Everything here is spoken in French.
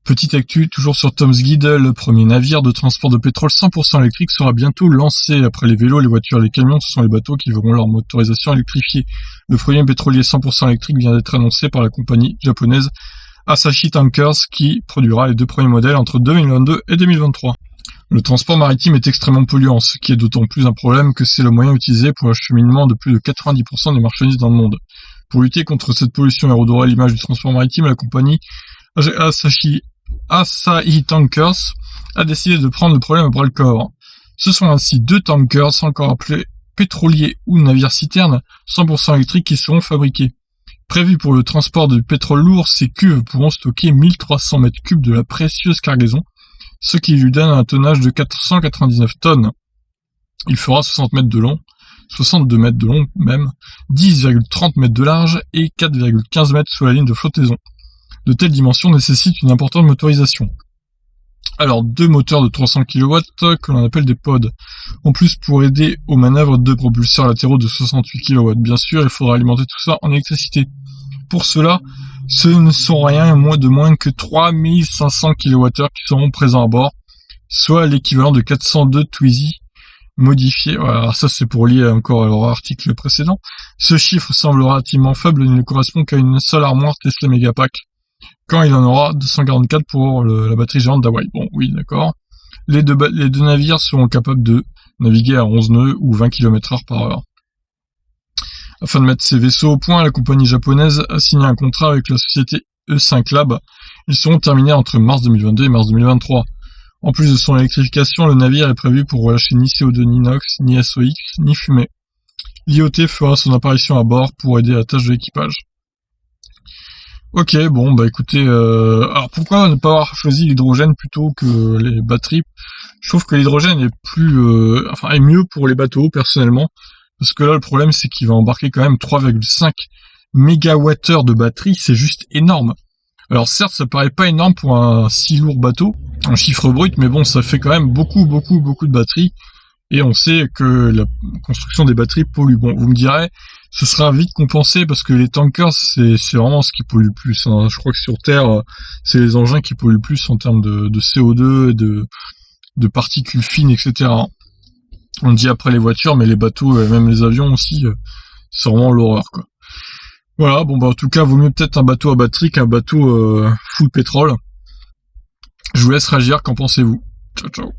Petite actu, toujours sur Tom's Guide, le premier navire de transport de pétrole 100% électrique sera bientôt lancé. Après les vélos, les voitures et les camions, ce sont les bateaux qui verront leur motorisation électrifiée. Le premier pétrolier 100% électrique vient d'être annoncé par la compagnie japonaise Asahi Tankers qui produira les 2 premiers modèles entre 2022 et 2023. Le transport maritime est extrêmement polluant, ce qui est d'autant plus un problème que c'est le moyen utilisé pour l'acheminement de plus de 90% des marchandises dans le monde. Pour lutter contre cette pollution et redorer l'image du transport maritime, la compagnie Asahi Tankers a décidé de prendre le problème à bras-le-corps. Ce sont ainsi 2 tankers, encore appelés pétroliers ou navires-citernes, 100% électriques qui seront fabriqués. Prévus pour le transport de pétrole lourd, ces cuves pourront stocker 1300 mètres cubes de la précieuse cargaison, ce qui lui donne un tonnage de 499 tonnes. Il fera 60 mètres de long, 62 mètres de long même, 10,30 mètres de large et 4,15 mètres sous la ligne de flottaison. De telles dimensions nécessitent une importante motorisation. Alors, 2 moteurs de 300 kW que l'on appelle des pods. En plus, pour aider aux manœuvres, 2 propulseurs latéraux de 68 kW. Bien sûr, il faudra alimenter tout ça en électricité. Pour cela, ce ne sont rien de moins que 3500 kWh qui seront présents à bord, soit l'équivalent de 402 Twizy modifiés. Voilà, alors ça c'est pour lier encore à leur article précédent. Ce chiffre semble relativement faible et ne correspond qu'à une seule armoire Tesla Megapack, quand il en aura 244 pour la batterie géante d'Hawaï. Bon, oui, d'accord. Les deux navires seront capables de naviguer à 11 nœuds ou 20 km/h par heure. Afin de mettre ces vaisseaux au point, la compagnie japonaise a signé un contrat avec la société E5 Lab. Ils seront terminés entre mars 2022 et mars 2023. En plus de son électrification, le navire est prévu pour relâcher ni CO2 ni NOx, ni SOx, ni fumée. L'IoT fera son apparition à bord pour aider à la tâche de l'équipage. Ok, bon, bah écoutez, alors pourquoi ne pas avoir choisi l'hydrogène plutôt que les batteries? Je trouve que l'hydrogène est mieux pour les bateaux, personnellement, parce que là, le problème, c'est qu'il va embarquer quand même 3,5 mégawattheures de batterie, c'est juste énorme. Alors certes, ça paraît pas énorme pour un si lourd bateau, un chiffre brut, mais bon, ça fait quand même beaucoup de batteries, et on sait que la construction des batteries pollue. Bon, vous me direz, ce sera vite compensé parce que les tankers, c'est vraiment ce qui pollue le plus, hein. Je crois que sur Terre, c'est les engins qui polluent le plus en termes de CO2 et de particules fines, etc. On dit après les voitures, mais les bateaux, même les avions aussi, c'est vraiment l'horreur, quoi. Voilà, bon bah en tout cas, vaut mieux peut-être un bateau à batterie qu'un bateau full pétrole. Je vous laisse réagir, qu'en pensez-vous? Ciao ciao.